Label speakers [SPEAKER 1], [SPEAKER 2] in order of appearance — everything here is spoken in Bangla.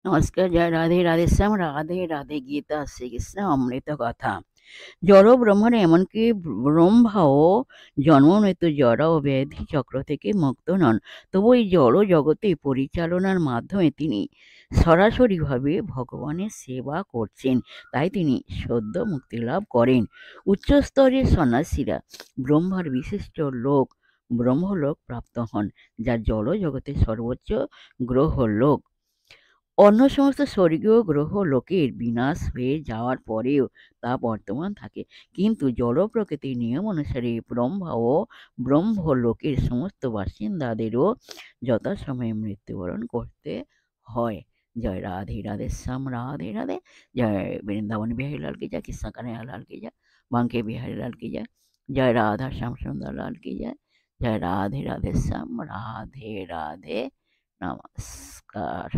[SPEAKER 1] নমস্কার, জয় রাধে রাধেশ্যাম, রাধে রাধে। গীতা শ্রীকৃষ্ণ অমৃত কথা। জড় ব্রহ্মাণ্ড, এমনকি ব্রহ্মাও জন্ম মৃত্যু জরা ও ব্যাধি চক্র থেকে মুক্ত নন। তবু এই জড় জগতে পরিচালনার মাধ্যমে তিনি সরাসরিভাবে ভগবানের সেবা করছেন, তাই তিনি সদ্য মুক্তি লাভ করেন। উচ্চস্তরের সন্ন্যাসীরা ব্রহ্মার বিশিষ্ট লোক ব্রহ্মলোক প্রাপ্ত হন, যা জড় জগতের সর্বোচ্চ গ্রহ লোক। অন্য সমস্ত স্বর্গীয় গ্রহ লোকের বিনাশ হয়ে যাওয়ার পরেও তা বর্তমান থাকে, কিন্তু জড় প্রকৃতির নিয়ম অনুসারে ব্রহ্মা ও ব্রহ্মলোকের সমস্ত বাসিন্দাদেরও যথাসময়ে মৃত্যুবরণ করতে হয়। জয় রাধে রাধে শ্যাম, রাধে রাধে। জয় বৃন্দাবন বিহারী লাল কি জয়, কৃষ্ণ কানাইয়া লাল কি জয়, বাঙ্কে বিহারী লাল কি জয়, জয় রাধা শ্যাম সুন্দর লাল কি জয়। জয় রাধে রাধে শ্যাম, রাধে রাধে। নমস্কার।